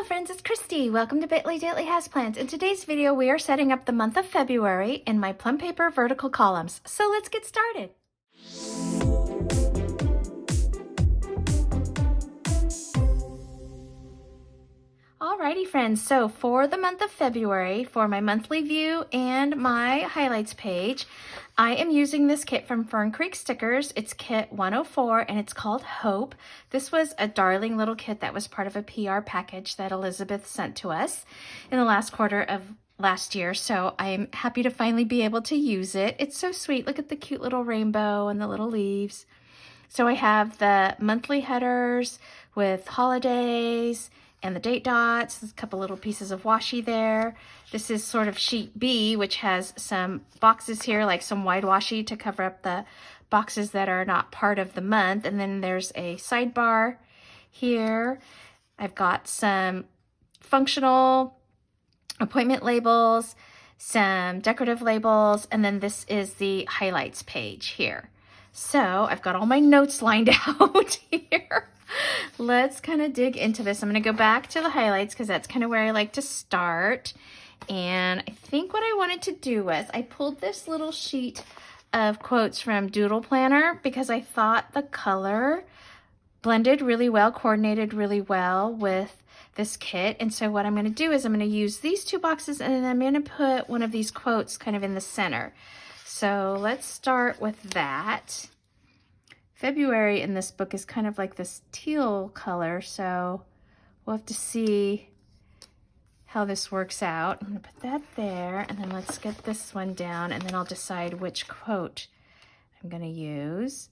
Hello friends, it's Christy. Welcome to Bit.ly Daily Houseplants. In today's video, we are setting up the month of February in my Plum paper vertical columns. So let's get started. Alrighty friends, so for the month of February, for my monthly view and my highlights page, I am using this kit from Fern Creek Stickers. It's kit 104 and it's called Hope. This was a darling little kit that was part of a PR package that Elizabeth sent to us in the last quarter of last year, so I'm happy to finally be able to use it. It's so sweet. Look at the cute little rainbow and the little leaves. So I have the monthly headers with holidays and the date dots. There's a couple little pieces of washi there. This is sort of sheet B, which has some boxes here, like some wide washi to cover up the boxes that are not part of the month. And then there's a sidebar here. I've got some functional appointment labels, some decorative labels, and then this is the highlights page here. So I've got all my notes lined out here. Let's kind of dig into this. I'm going to go back to the highlights because that's kind of where I like to start. And I think what I wanted to do was I pulled this little sheet of quotes from Doodle Planner because I thought the color blended really well, coordinated really well with this kit. And so what I'm going to do is I'm going to use these two boxes and then I'm going to put one of these quotes kind of in the center. So let's start with that. February in this book is kind of like this teal color, so we'll have to see how this works out. I'm going to put that there, and then let's get this one down, and then I'll decide which quote I'm going to use.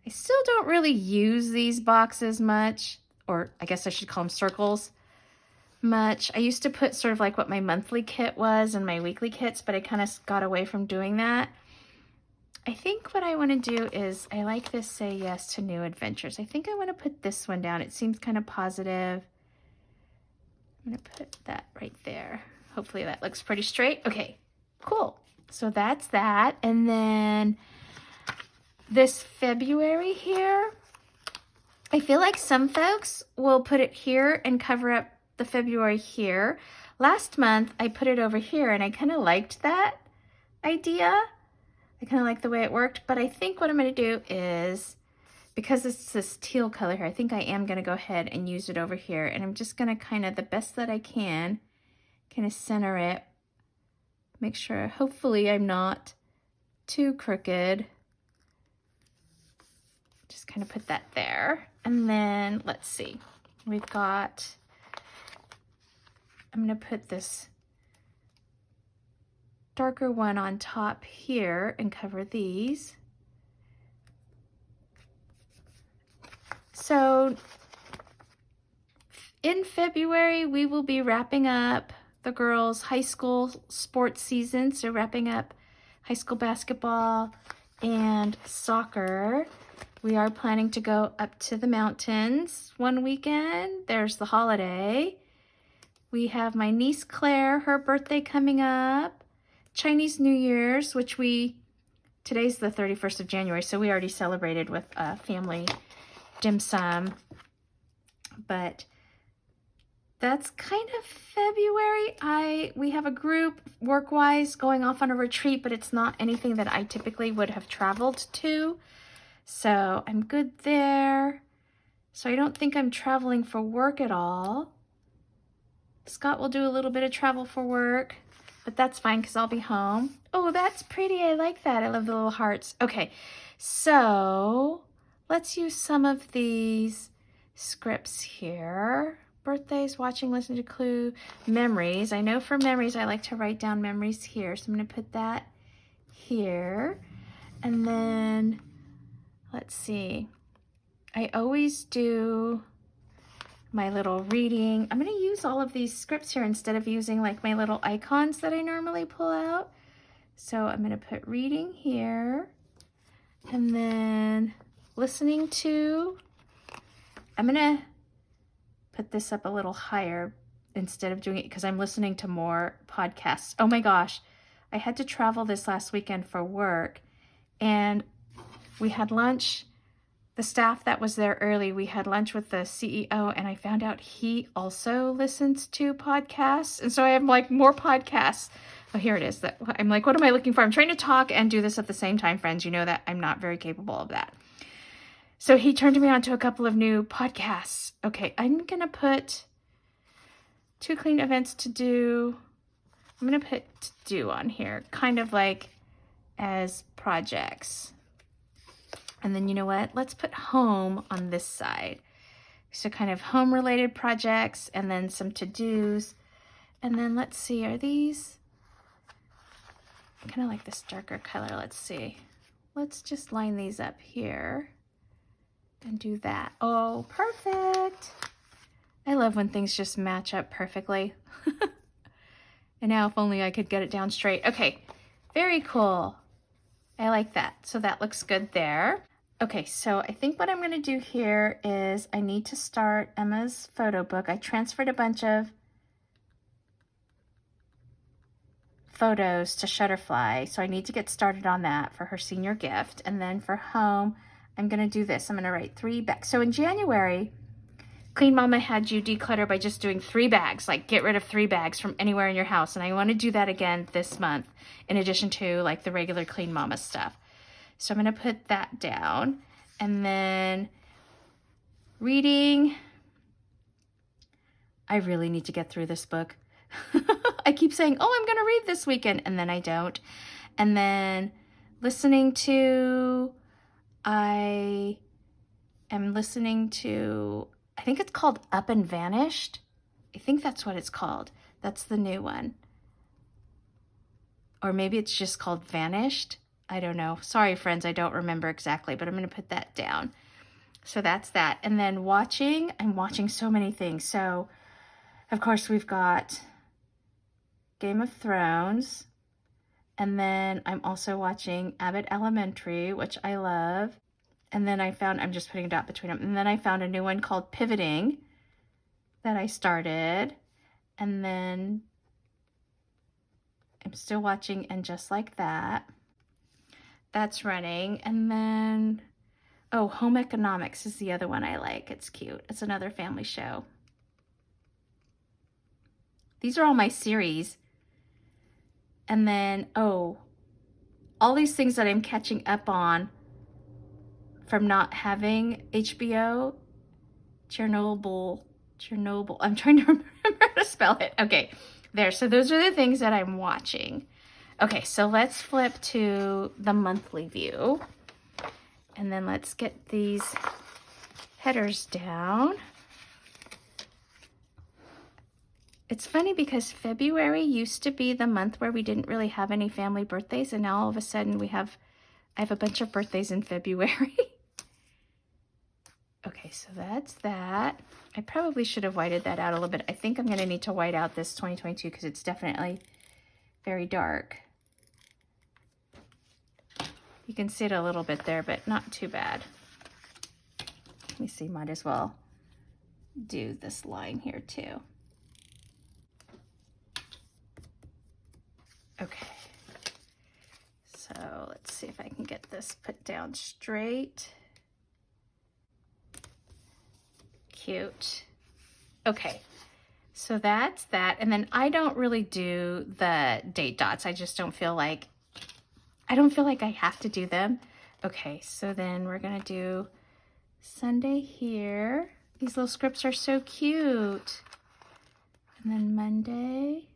I still don't really use these boxes much, or I guess I should call them circles much. I used to put sort of like what my monthly kit was and my weekly kits, but I kind of got away from doing that. I think what I want to do is, I like this Say Yes to New Adventures. I think I want to put this one down. It seems kind of positive. I'm going to put that right there. Hopefully that looks pretty straight. Okay, cool. So that's that. And then this February here, I feel like some folks will put it here and cover up the February here. Last month, I put it over here and I kind of liked that idea. I kind of like the way it worked, but I think what I'm going to do is, because it's this teal color here, I think I am going to go ahead and use it over here, and I'm just going to kind of, the best that I can, kind of center it, make sure, hopefully I'm not too crooked. Just kind of put that there, and then let's see, we've got, I'm going to put this darker one on top here and cover these. So in February, we will be wrapping up the girls' high school sports season. So wrapping up high school basketball and soccer. We are planning to go up to the mountains one weekend. There's the holiday. We have my niece Claire, her birthday coming up. Chinese New Year's, which today's the 31st of January, so we already celebrated with family dim sum, but that's kind of February. We have a group work-wise going off on a retreat, but it's not anything that I typically would have traveled to, so I'm good there. So I don't think I'm traveling for work at all. Scott will do a little bit of travel for work, but that's fine because I'll be home. Oh, that's pretty. I like that. I love the little hearts. Okay, so let's use some of these scripts here. Birthdays, watching, listening to Clue, memories. I know for memories, I like to write down memories here. So I'm going to put that here. And then, let's see. I always do my little reading. I'm going to use all of these scripts here instead of using like my little icons that I normally pull out. So I'm going to put reading here, and then listening to, I'm going to put this up a little higher instead of doing it because I'm listening to more podcasts. Oh my gosh, I had to travel this last weekend for work, and we had lunch the staff that was there early, we had lunch with the CEO, and I found out he also listens to podcasts. And so I have like more podcasts. Oh, here it is. I'm like, what am I looking for? I'm trying to talk and do this at the same time, friends. You know that I'm not very capable of that. So he turned me on to a couple of new podcasts. Okay, I'm going to put 2 clean events to do. I'm going to put to do on here, kind of like as projects. And then you know what? Let's put home on this side. So kind of home related projects and then some to-dos. And then let's see, are these, I kind of like this darker color. Let's see. Let's just line these up here and do that. Oh, perfect. I love when things just match up perfectly. And now if only I could get it down straight. Okay, very cool. I like that. So that looks good there. Okay, so I think what I'm going to do here is I need to start Emma's photo book. I transferred a bunch of photos to Shutterfly, so I need to get started on that for her senior gift. And then for home, I'm going to do this. I'm going to write 3 bags. So in January, Clean Mama had you declutter by just doing 3 bags, like get rid of 3 bags from anywhere in your house. And I want to do that again this month, in addition to like the regular Clean Mama stuff. So I'm going to put that down. And then reading. I really need to get through this book. I keep saying, oh, I'm going to read this weekend, and then I don't. And then listening to, I am listening to, I think it's called Up and Vanished. I think that's what it's called. That's the new one. Or maybe it's just called Vanished. I don't know. Sorry, friends, I don't remember exactly, but I'm going to put that down. So that's that. And then watching, I'm watching so many things. So, of course, we've got Game of Thrones. And then I'm also watching Abbott Elementary, which I love. And then I found, I'm just putting a dot between them. And then I found a new one called Pivoting that I started. And then I'm still watching And Just Like That. That's running. And then, oh, Home Economics is the other one I like. It's cute. It's another family show. These are all my series. And then, oh, all these things that I'm catching up on from not having HBO. Chernobyl. I'm trying to remember how to spell it. Okay, there. So those are the things that I'm watching. Okay, so let's flip to the monthly view. And then let's get these headers down. It's funny because February used to be the month where we didn't really have any family birthdays, and now all of a sudden I have a bunch of birthdays in February. Okay, so that's that. I probably should have whited that out a little bit. I think I'm going to need to white out this 2022 because it's definitely very dark. You can see it a little bit there, but not too bad. Let me see, might as well do this line here too. Okay, so let's see if I can get this put down straight. Cute. Okay, so that's that. And then I don't really do the date dots. I just don't feel like, I have to do them. Okay, so then we're gonna do Sunday here. These little scripts are so cute. And then Monday.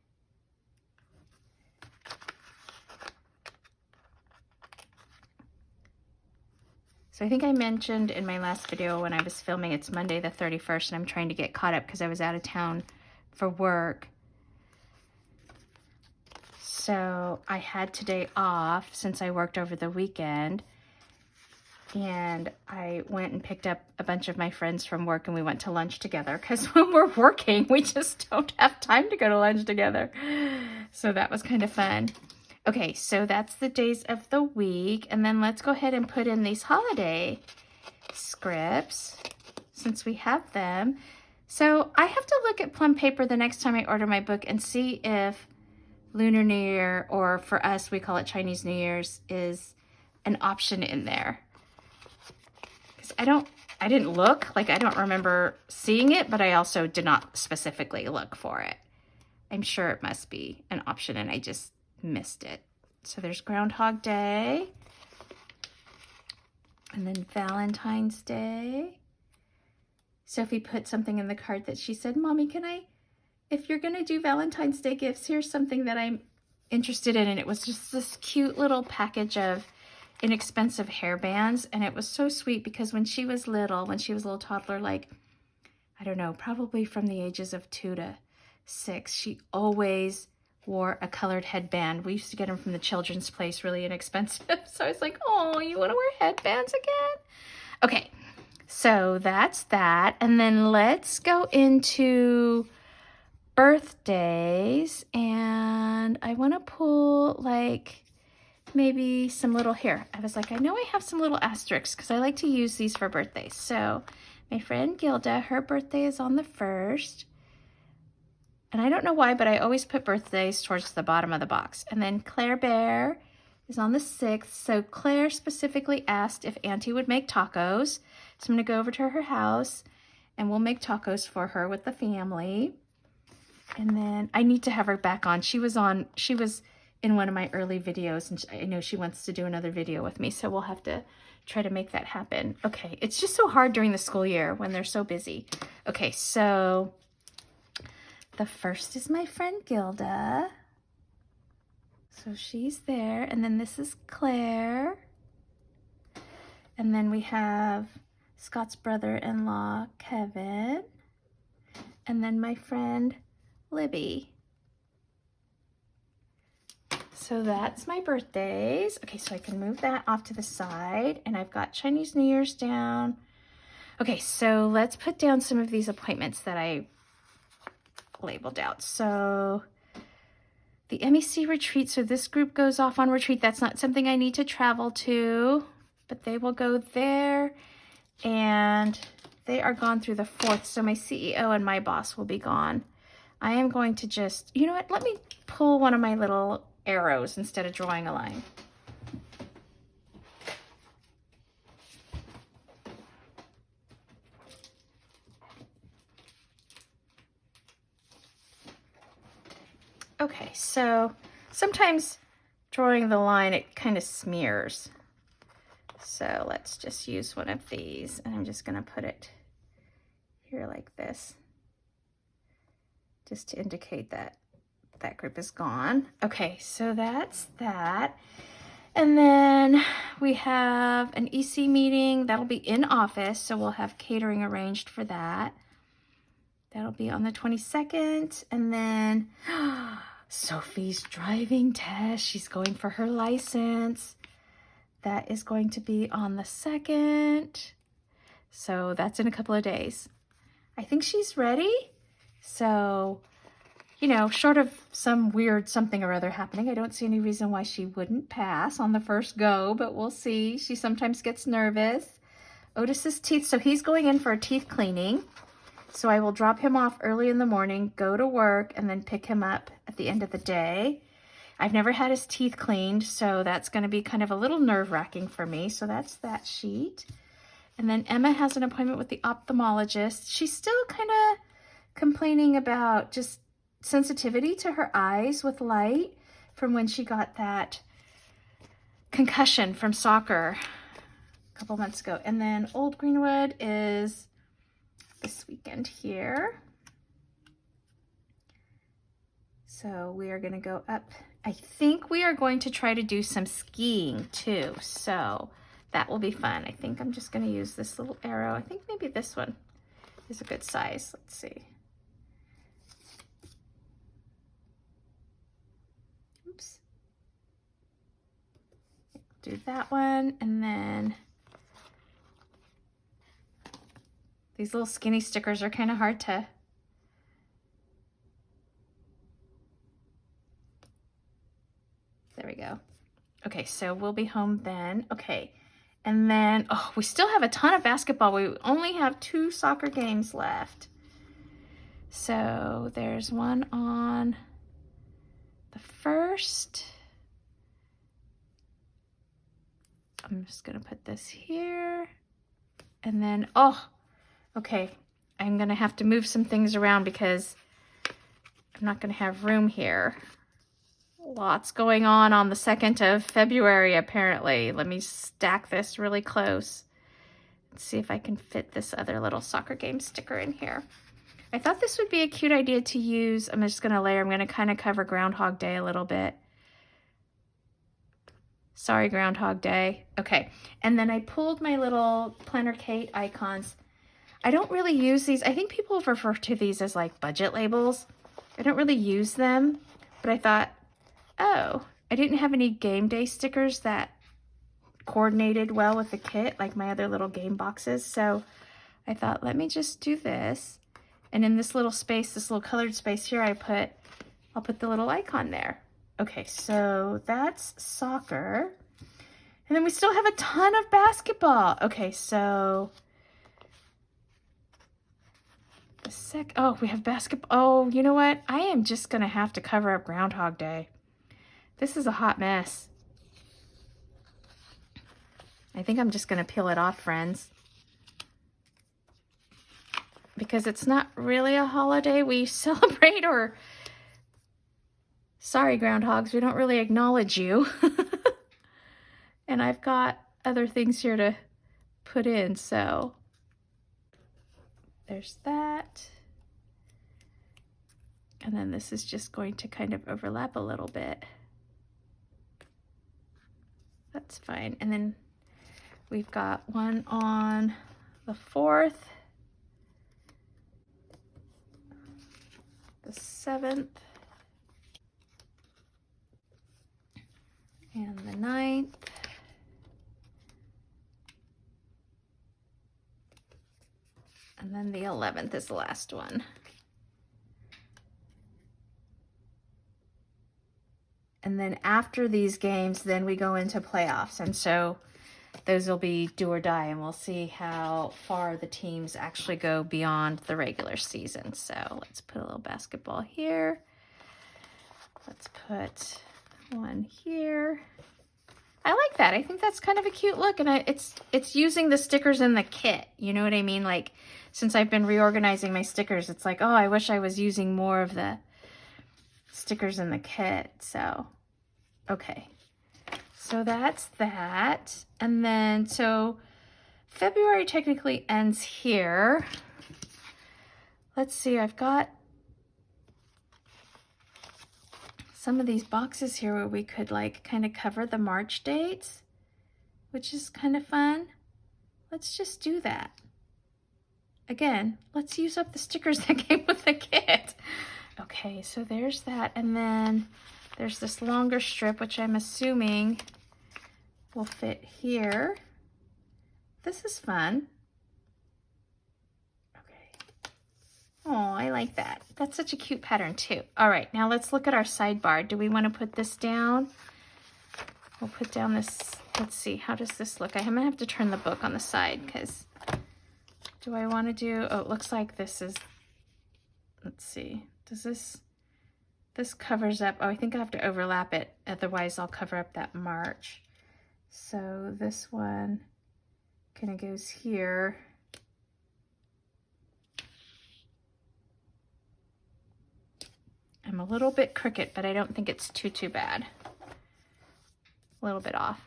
So I think I mentioned in my last video when I was filming, it's Monday the 31st, and I'm trying to get caught up because I was out of town for work. So I had today off since I worked over the weekend. And I went and picked up a bunch of my friends from work, and we went to lunch together because when we're working, we just don't have time to go to lunch together. So that was kind of fun. Okay, so that's the days of the week. And then let's go ahead and put in these holiday scripts since we have them. So I have to look at Plum paper the next time I order my book and see if Lunar New Year, or for us, we call it Chinese New Year's, is an option in there. because I didn't look, like I don't remember seeing it, but I also did not specifically look for it. I'm sure it must be an option and I just missed it. So there's Groundhog Day. And then Valentine's Day. Sophie put something in the card that she said, Mommy, if you're gonna do Valentine's Day gifts, here's something that I'm interested in. And it was just this cute little package of inexpensive hairbands. And it was so sweet because when she was a little toddler, like, I don't know, probably from the ages of 2 to 6, she always wore a colored headband. We used to get them from the children's place, really inexpensive. So I was like, oh, you want to wear headbands again? Okay, so that's that. And then let's go into birthdays. And I want to pull like maybe some little, here. I was like, I know I have some little asterisks because I like to use these for birthdays. So my friend Gilda, her birthday is on the 1st. And I don't know why, but I always put birthdays towards the bottom of the box. And then Claire Bear is on the 6th. So Claire specifically asked if Auntie would make tacos. So I'm going to go over to her house and we'll make tacos for her with the family. And then I need to have her back on. She was in one of my early videos and I know she wants to do another video with me. So we'll have to try to make that happen. Okay, it's just so hard during the school year when they're so busy. Okay, so the 1st is my friend Gilda. So she's there. And then this is Claire. And then we have Scott's brother-in-law, Kevin. And then my friend Libby. So that's my birthdays. Okay, so I can move that off to the side. And I've got Chinese New Year's down. Okay, so let's put down some of these appointments that I labeled out. So the MEC retreat, so this group goes off on retreat. That's not something I need to travel to, but they will go there and they are gone through the 4th. So my CEO and my boss will be gone. I am going to just, you know what, let me pull one of my little arrows instead of drawing a line. Okay, so sometimes drawing the line, it kind of smears. So let's just use one of these and I'm just going to put it here like this, just to indicate that that group is gone. Okay, so that's that. And then we have an EC meeting that'll be in office, so we'll have catering arranged for that. That'll be on the 22nd. And then Sophie's driving test. She's going for her license. That is going to be on the 2nd. So that's in a couple of days. I think she's ready. So, you know, short of some weird something or other happening, I don't see any reason why she wouldn't pass on the first go, but we'll see. She sometimes gets nervous. Otis's teeth, so he's going in for a teeth cleaning. So I will drop him off early in the morning, go to work, and then pick him up at the end of the day. I've never had his teeth cleaned, so that's going to be kind of a little nerve-wracking for me. So that's that sheet. And then Emma has an appointment with the ophthalmologist. She's still kind of complaining about just sensitivity to her eyes with light from when she got that concussion from soccer a couple months ago. And then Old Greenwood is this weekend here. So we are going to go up. I think we are going to try to do some skiing too. So that will be fun. I think I'm just going to use this little arrow. I think maybe this one is a good size. Let's see. Oops. Do that one. And then these little skinny stickers are kind of hard to there we go. Okay, so we'll be home then. Okay, and then, oh, we still have a ton of basketball. We only have 2 soccer games left. So there's one on the 1st. I'm just gonna put this here. And then, oh, okay. I'm gonna have to move some things around because I'm not gonna have room here. Lots going on the 2nd of February, apparently. Let me stack this really close. Let's see if I can fit this other little soccer game sticker in here. I thought this would be a cute idea to use. I'm just gonna layer, I'm gonna kind of cover Groundhog Day a little bit. Sorry, Groundhog Day. Okay, and then I pulled my little Planner Kate icons. I don't really use these. I think people refer to these as like budget labels. I don't really use them, but I thought, oh, I didn't have any game day stickers that coordinated well with the kit, like my other little game boxes. So I thought, let me just do this. And in this little space, this little colored space here, I'll put the little icon there. Okay, so that's soccer. And then we still have a ton of basketball. Okay, so oh, we have basketball. Oh, you know what? I am just gonna have to cover up Groundhog Day. This is a hot mess. I think I'm just gonna peel it off, friends. Because it's not really a holiday we celebrate, or sorry, groundhogs, we don't really acknowledge you. And I've got other things here to put in, so there's that. And then this is just going to kind of overlap a little bit. That's fine. And then we've got one on the 4th, the 7th, and the 9th. And then the 11th is the last one. And then after these games, then we go into playoffs. And so those will be do or die, and we'll see how far the teams actually go beyond the regular season. So let's put a little basketball here. Let's put one here. I like that. I think that's kind of a cute look, and it's using the stickers in the kit. You know what I mean? Like, since I've been reorganizing my stickers, it's like, oh, I wish I was using more of the stickers in the kit. So, okay. So that's that. And then, so February technically ends here. Let's see, I've got some of these boxes here where we could like kind of cover the March dates, which is kind of fun. Let's just do that. Again, let's use up the stickers that came with the kit. Okay, so there's that. And then there's this longer strip, which I'm assuming will fit here. This is fun. Okay. Oh, I like that. That's such a cute pattern too. All right, now let's look at our sidebar. Do we want to put this down? We'll put down this, let's see, how does this look? I'm gonna have to turn the book on the side because do I want to do, oh, it looks like this is, let's see, does this covers up, oh, I think I have to overlap it, otherwise I'll cover up that March. So this one kind of goes here. I'm a little bit crooked, but I don't think it's too bad. A little bit off.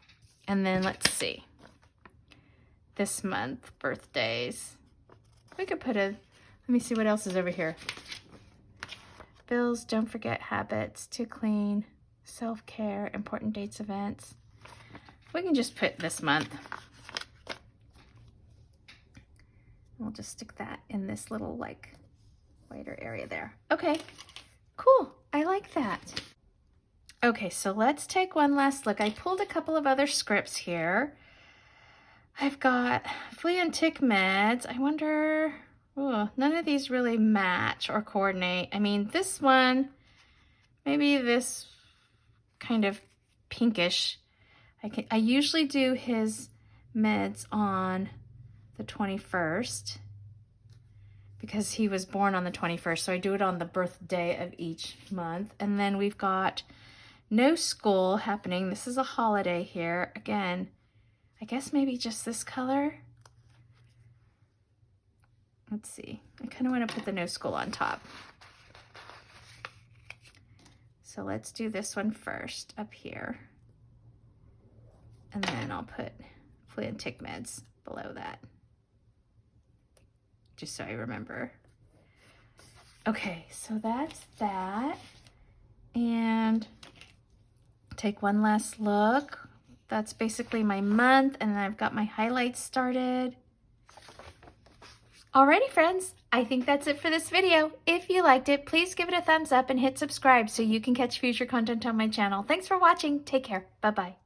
And then let's see. This month, birthdays. We could put a, let me see what else is over here. Bills, don't forget habits, to clean, self-care, important dates, events. We can just put this month. We'll just stick that in this little like wider area there. Okay, cool, I like that. Okay, so let's take one last look. I pulled a couple of other scripts here. I've got flea and tick meds. I wonder, oh, none of these really match or coordinate. I mean, this one, maybe this kind of pinkish. I usually do his meds on the 21st because he was born on the 21st. So I do it on the birthday of each month. And then we've got no school happening. This is a holiday here. Again, I guess maybe just this color. let's see. I kind of want to put the no school on top. So let's do this one first up here. And then I'll put flea and tick meds below that. Just so I remember. Okay, so that's that. And take one last look. That's basically my month, and then I've got my highlights started. Alrighty friends, I think that's it for this video. If you liked it, please give it a thumbs up and hit subscribe so you can catch future content on my channel. Thanks for watching. Take care. Bye-bye.